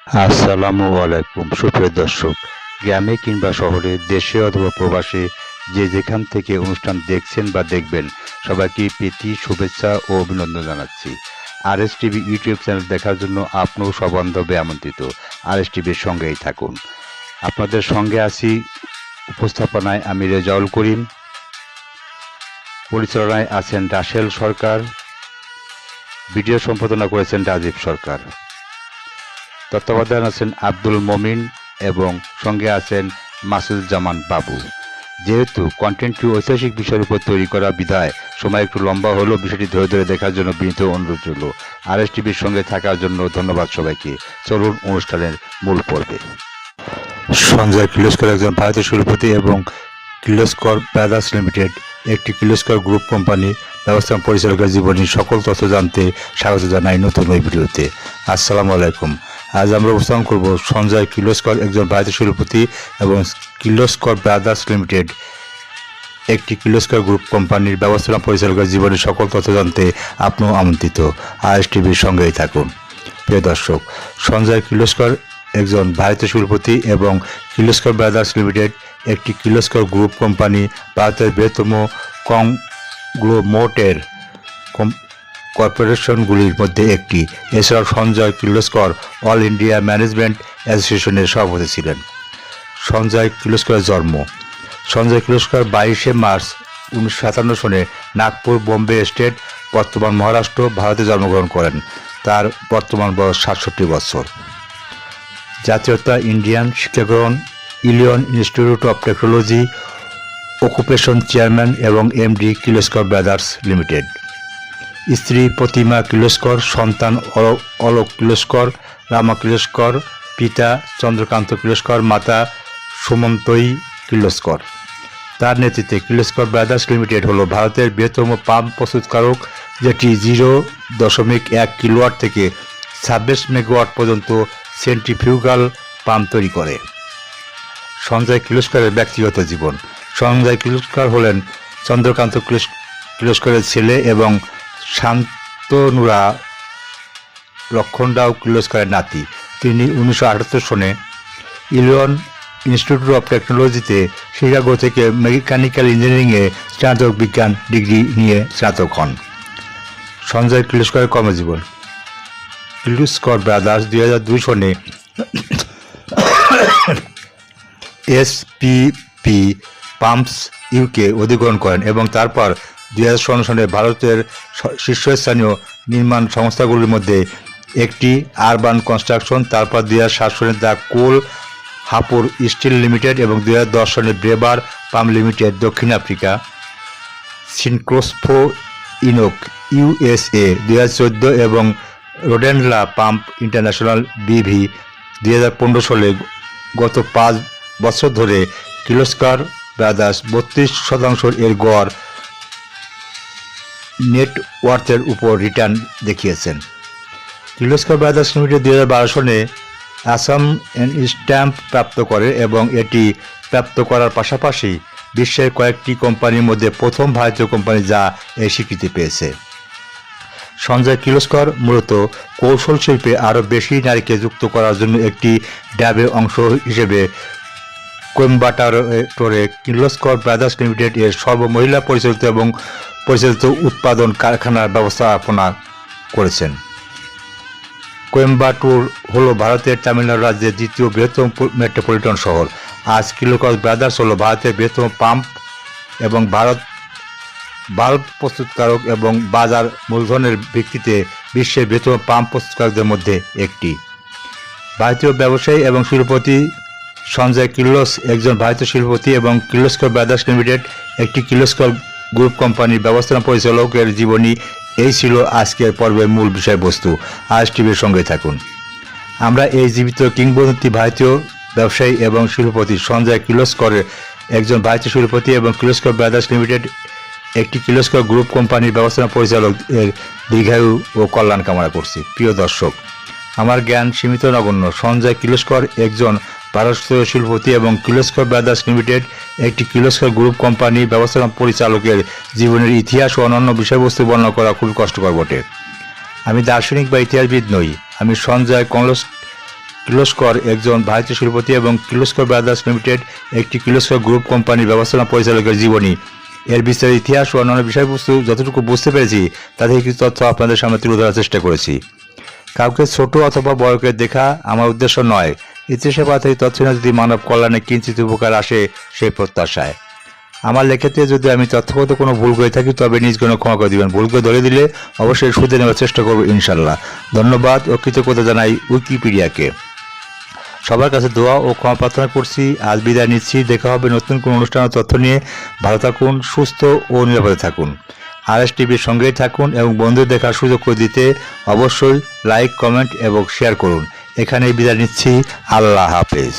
আসসালামু আলাইকুম সুপ্রিয় দর্শক, গ্রামে কিংবা শহরে, দেশে অথবা প্রবাসে, যে যেখান থেকে অনুষ্ঠান দেখছেন বা দেখবেন, সবাইকে প্রীতি শুভেচ্ছা ও অভিনন্দন জানাচ্ছি। আরএস টিভি ইউটিউব চ্যানেল দেখার জন্য আপনিও সবান্ধবে আমন্ত্রিত। আরএস টিভির সঙ্গেই থাকুন। আপনাদের সঙ্গে আছি উপস্থাপনায় আমি রেজাউল করিম, পরিচালনায় আছেন রাসেল সরকার, ভিডিও সম্পাদনা করেছেন রাজীব সরকার, তত্ত্বাবধান আছেন আব্দুল মমিন এবং সঙ্গে আছেন মাসুদুজ্জামান বাবু। যেহেতু কন্টেন্টটি ঐতিহাসিক বিষয়ের উপর তৈরি করা বিধায় সময় একটু লম্বা হলেও বিষয়টি ধরে ধরে দেখার জন্য বিনীত অনুরোধ রইল। আরএস টিভির সঙ্গে থাকার জন্য ধন্যবাদ সবাইকে। চলুন অনুষ্ঠানের মূল পর্বে। সঞ্জয় কির্লোস্কর একজন ভারতীয় শিল্পপতি এবং কির্লোস্কর ব্রাদার্স লিমিটেড একটি কির্লোস্কর গ্রুপ কোম্পানি ব্যবস্থাপনা পরিচালকের জীবনী সকল তথ্য জানতে স্বাগত জানাই নতুন ওই ভিডিওতে। আসসালামু আলাইকুম। আজ আমরা উপস্থাপন করব সঞ্জয় কির্লোস্কর একজন ভারতীয় শিল্পপতি এবং কির্লোস্কর ব্রাদার্স লিমিটেড একটি কির্লোস্কর গ্রুপ কোম্পানির ব্যবস্থাপনা পরিচালকের জীবনের সকল তথ্য জানতে আপনিও আমন্ত্রিত। আরএস টিভির সঙ্গেই থাকুন। প্রিয় দর্শক, সঞ্জয় কির্লোস্কর একজন ভারতীয় শিল্পপতি এবং কির্লোস্কর ব্রাদার্স লিমিটেড একটি কির্লোস্কর গ্রুপ কোম্পানি, ভারতের বৃহত্তম কংগ্লোমেরেটের কর্পোরেশনগুলির মধ্যে একটি। এছাড়াও Sanjay Kirloskar all India management অ্যাসোসিয়েশনের সভাপতি ছিলেন। সঞ্জয় কির্লোস্করের জন্ম। সঞ্জয় কির্লোস্কর 22শে মার্চ 1957 সনে নাগপুর, বোম্বে স্টেট, বর্তমান মহারাষ্ট্র, ভারতে জন্মগ্রহণ করেন। তার বর্তমান বয়স 67 বছর। জাতীয়তা ইন্ডিয়ান। শিক্ষাগ্রহণ Illinois institute of technology, occupation chairman এবং এমডি কির্লোস্কর ব্রাদার্স লিমিটেড। স্ত্রী প্রতিমা কির্লোস্কর, সন্তান অলোক কির্লোস্কর, রামা কির্লোস্কর, পিতা চন্দ্রকান্ত কির্লোস্কর, মাতা সুমন্তই কির্লোস্কর। তার নেতৃত্বে কির্লোস্কর ব্রাদার্স লিমিটেড হল ভারতের বৃহত্তম পাম্প প্রস্তুতকারক, যেটি 0.1 কিলোওয়াট থেকে 26 মেগাওয়াট পর্যন্ত সেন্ট্রিফিউগাল পাম্প তৈরি করে। সঞ্জয় কির্লোস্করের ব্যক্তিগত জীবন। সঞ্জয় কির্লোস্কর হলেন চন্দ্রকান্ত কির্লোস্করের ছেলে এবং শান্তনুরা লক্ষণরাও কির্লোস্করের নাতি। তিনি 1978 সনে ইলিয়ন ইনস্টিটিউট অফ টেকনোলজিতে শিকাগো থেকে মেকানিক্যাল ইঞ্জিনিয়ারিংয়ে স্নাতক বিজ্ঞান ডিগ্রি নিয়ে স্নাতক হন। সঞ্জয় কির্লোস্করের কর্মজীবন। কির্লোস্কর ব্রাদার্স 2002 সনে এসপিপি পাম্পস ইউকে অধিগ্রহণ করেন এবং তারপর 2016 সনে ভারতের শীর্ষস্থানীয় নির্মাণ সংস্থাগুলির মধ্যে একটি আরবান কনস্ট্রাকশন, তারপর 2007 সনে the coal Hapur still limited এবং 2010 সনে ব্রেবার পাম্প লিমিটেড দক্ষিণ আফ্রিকা, সিনক্রোসফো ইনোক ইউএসএ 2014 এবং রোডেনলা পাম্প ইন্টারন্যাশনাল বিভি 2015 সালে। গত 5 বছর ধরে কির্লোস্কর ব্রাদার্স 32% এর গড় নেটওয়ার্থের উপর রিটার্ন দেখিয়েছেন। কির্লোস্কর ব্রাদার্স লিমিটেড 2012 সনে আসাম স্ট্যাম্প প্রাপ্ত করে এবং এটি প্রাপ্ত করার পাশাপাশি বিশ্বের কয়েকটি কোম্পানির মধ্যে প্রথম ভারতীয় কোম্পানি যা এই স্বীকৃতি পেয়েছে। সঞ্জয় কির্লোস্কর মূলত কৌশল শিল্পে আরও বেশি নারীকে যুক্ত করার জন্য একটি ড্যাবের অংশ হিসেবে কোয়েম্বাটোরে কির্লোস্কর ব্রাদার্স লিমিটেড এর সর্বমহিলা পরিচালিত উৎপাদন কারখানার ব্যবস্থাপনা করেছেন। কোয়েম্বাটুর হল ভারতের তামিলনাড়ু রাজ্যের দ্বিতীয় বৃহত্তম মেট্রোপলিটন শহর। আজ কির্লোস্কর ব্রাদার্স হল ভারতের বৃহত্তম পাম্প এবং বাল্ব প্রস্তুতকারক এবং বাজার মূলধনের ভিত্তিতে বিশ্বের বৃহত্তম পাম্প প্রস্তুতকারকদের মধ্যে একটি। ভারতীয় ব্যবসায়ী এবং শিল্পপতি সঞ্জয় কির্লোস্কর একজন ভারতীয় শিল্পপতি এবং কির্লোস্কর ব্রাদার্স লিমিটেড একটি কির্লোস্কর গ্রুপ কোম্পানির ব্যবস্থাপনা পরিচালকের জীবনী। এই ছিল আজকের পর্বের মূল বিষয়বস্তু। আরএস টিভির সঙ্গে থাকুন। আমরা এই জীবিত কিংবদন্তি ভারতীয় ব্যবসায়ী এবং শিল্পপতি সঞ্জয় কির্লোস্করের একজন ভারতীয় শিল্পপতি এবং কির্লোস্কর ব্রাদার্স লিমিটেড একটি কির্লোস্কর গ্রুপ কোম্পানির ব্যবস্থাপনা পরিচালক এর দীর্ঘায়ু ও কল্যাণ কামনা করছি। প্রিয় দর্শক, আমার জ্ঞান সীমিত নগণ্য। সঞ্জয় কির্লোস্কর একজন ভারতীয় শিল্পপতি এবং কির্লোস্কর ব্রাদার্স লিমিটেড একটি কির্লোস্কর গ্রুপ কোম্পানি ব্যবস্থাপনা পরিচালকের জীবনের ইতিহাস ও অন্যান্য বিষয়বস্তু বর্ণনা করা খুবই কষ্টকর বটে। আমি দার্শনিক বা ইতিহাসবিদ নই। আমি সঞ্জয় কির্লোস্কর একজন ভারতীয় শিল্পপতি এবং কির্লোস্কর ব্রাদার্স লিমিটেড একটি কির্লোস্কর গ্রুপ কোম্পানির ব্যবস্থাপনা পরিচালকের জীবনী। এর বিস্তারিত ইতিহাস ও অন্যান্য বিষয়বস্তু যতটুকু বুঝতে পেরেছি তা থেকে কিছু তথ্য আপনাদের সামনে তুলে ধরার চেষ্টা করেছি। কাউকে ছোট অথবা বড়কে দেখা আমার উদ্দেশ্য নয়, ইতিহাসের পাতা থেকে তথ্য যদি মানব কল্যাণে কিঞ্চিত উপকার আসে সেই প্রত্যাশায়। আমার লেখাতে যদি আমি তথ্যগত কোনো ভুল করে থাকি তবে নিজ কোনো ক্ষমা করে দিবেন। ভুল করে ধরে দিলে অবশ্যই শুধরে নেওয়ার চেষ্টা করব ইনশাল্লাহ। ধন্যবাদ ও কৃতজ্ঞতা জানাই উইকিপিডিয়াকে। সবার কাছে দোয়া ও ক্ষমা প্রার্থনা করছি। আজ বিদায় নিচ্ছি। দেখা হবে নতুন কোনো অনুষ্ঠানের তথ্য নিয়ে। ভালো থাকুন, সুস্থ ও নিরাপদে থাকুন। RS টিভির সঙ্গেই থাকুন এবং বন্ধুদের দেখার সুযোগ করে দিতে অবশ্যই লাইক, কমেন্ট এবং শেয়ার করুন। এখানেই বিদায় নিচ্ছি। আল্লাহ হাফেজ।